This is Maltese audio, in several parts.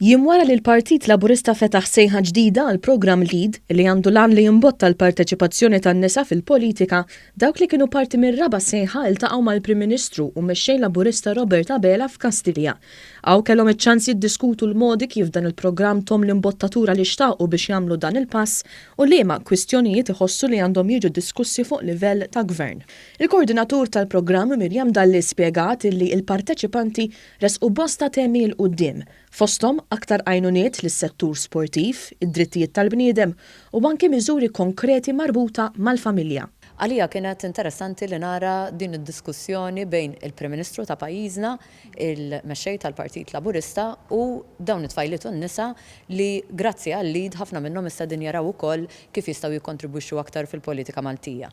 Jiem wara li l-Partit Laburista fetaħ sejħa ġdida għal programm LEAD li għandu lan li jimbotta l-parteċipazzjoni tan-nisa fil-politika, dawk li kienu parti mir-raba sejħa iltaqgħu mal-Prim Ministru u mexxej Laburista Robert Abela f'Kastilja. Aw kellhom iċ-ċans jiddiskutu l-modi kif dan il-programm tom l-imbottatura li xtaqu biex jagħmlu dan il-pass u liema kwistjonijiet iħossu li għandhom jiġu diskussi fuq livell ta' gvern. Il-koordinatur tal-programm Mirjam Dalli spjegat li l-parteċipanti resqu bosta temi l qudiem fosthom aktar għajnuniet lis-settur sportiv, id-drittijiet tal-bniedem u anke miżuri konkreti marbuta mal-familja. Għalija kienet interessanti li nara din id-diskussjoni bejn il-Prim Ministru ta' pajjiżna, il-mexxej tal-Partit Laburista u dawn it-tfajliet u n-nisa li grazzi għal-LEAD ħafna minnhom issa din jaraw ukoll kif jistgħu jikkontribwixxu aktar fil-politika Maltija.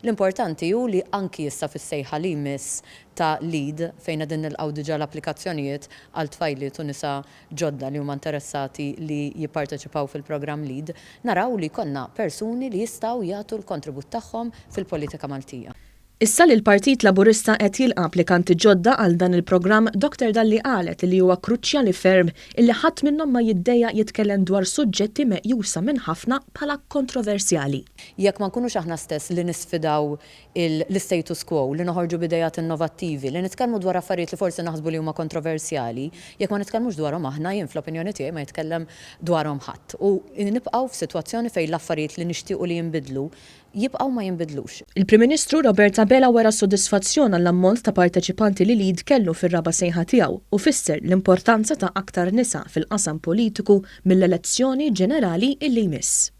L-importanti hu li anki issa fis-sejħa li jmiss ta' LEAD fejn qegħdin nilqgħu diġà l-applikazzjonijiet għal tfajliet u nisa ġodda li huma interessati li jipparteċipaw fil-programm LEAD, naraw li konna persuni li jistgħu jagħtu l-kontribut tagħhom fil-politika Maltija. Issa li l-Partit Laburista qed jilqa' applikanti ġodda għal dan il-programm, Dr. Dalli qalet li huwa kruċjali ferm illi ħadd minnhom ma jiddejja jitkellem dwar suġġetti meqjusa minn ħafna bħala kontroversjali. Jekk ma nkunux aħna stess li nisfidaw l-status quo, li noħorġu bidejat innovattivi, li nitkellmu dwar affarijiet li forsi naħsbu li huma kontroversjali, jekk ma nitkellmux dwarhom aħna jien fl-opinjoni tiegħi ma jitkellem dwarhom ħadd. U nibqgħu f'sitwazzjoni fejn l-affarijiet li nixtiequ li jinbidlu jibqgħu ma jinbidlux. Il-Prim Ministru Robert Abela wara sodisfazzjon għall-ammont ta' parteċipanti li LEAD kellu fir-raba sejħa tiegħu u fisser l-importanza ta' aktar nisa fil-qasam politiku mill-elezzjoni ġenerali illi jmiss.